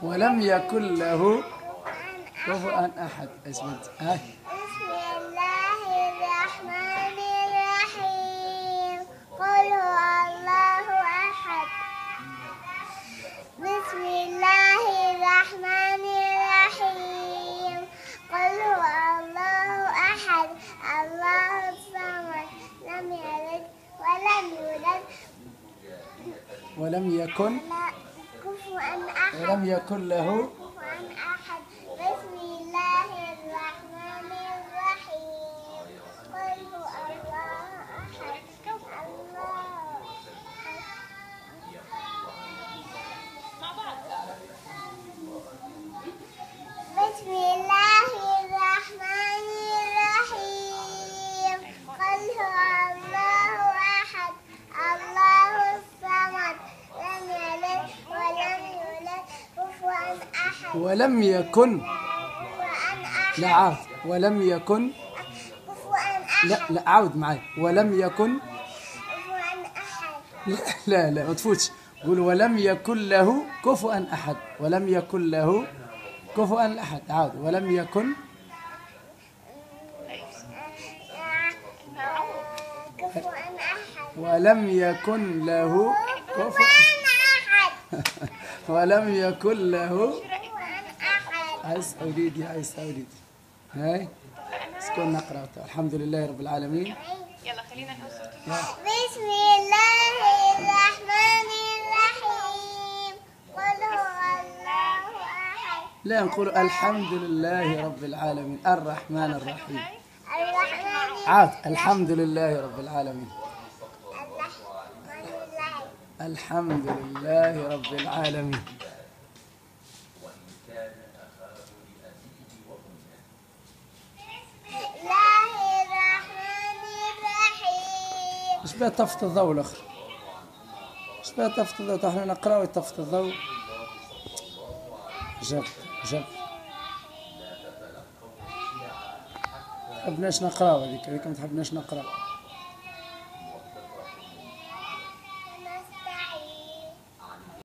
ولم يكن له كفوا أحد. اسمت بسم الله الرحمن الرحيم. قل هو الله أحد. بسم الله الرحمن الرحيم. قل هو الله أحد الله الصمد لم يلد ولم يولد ولم يكن كفوا أحد ولم يكن له كفوا أحد. بسم الله الرحمن الرحيم. قل هو الله أحد الله بسم الله الرحمن الرحيم. قل هو الله أحد الله الصمد لم يلد ولم يولد كفوا أحد. ولم يكن كفوا أحد لا عاود ولم يكن كفوا أحد لا عاود معي ولم يكن كفوا أحد. لا ما تفوتش. قول ولم يكن له كفوا أحد. ولم يكن له كفوا أحد. عاود ولم يكن كفوا أحد ولم يكن له كفوا أحد ولم يكن له أحد. عايز أوليدي هاي سكون نقرأ. الحمد لله رب العالمين. يلا خلينا نوصل. بسم الله الرحمن الرحيم. قل هو الله أحد لا نقول الحمد لله رب العالمين الرحمن الرحيم. الرحمن عاد الحمد لله رب العالمين. الرحمن الرحيم. الحمد لله رب العالمين. بسم الله الرحمن الرحيم. اش بها طفت الضوء الاخر؟ اش بها طفت الضوء؟ احنا نقراو طفت الضوء. جاب حبناش نقراو هذيك ما تحبناش نقراو.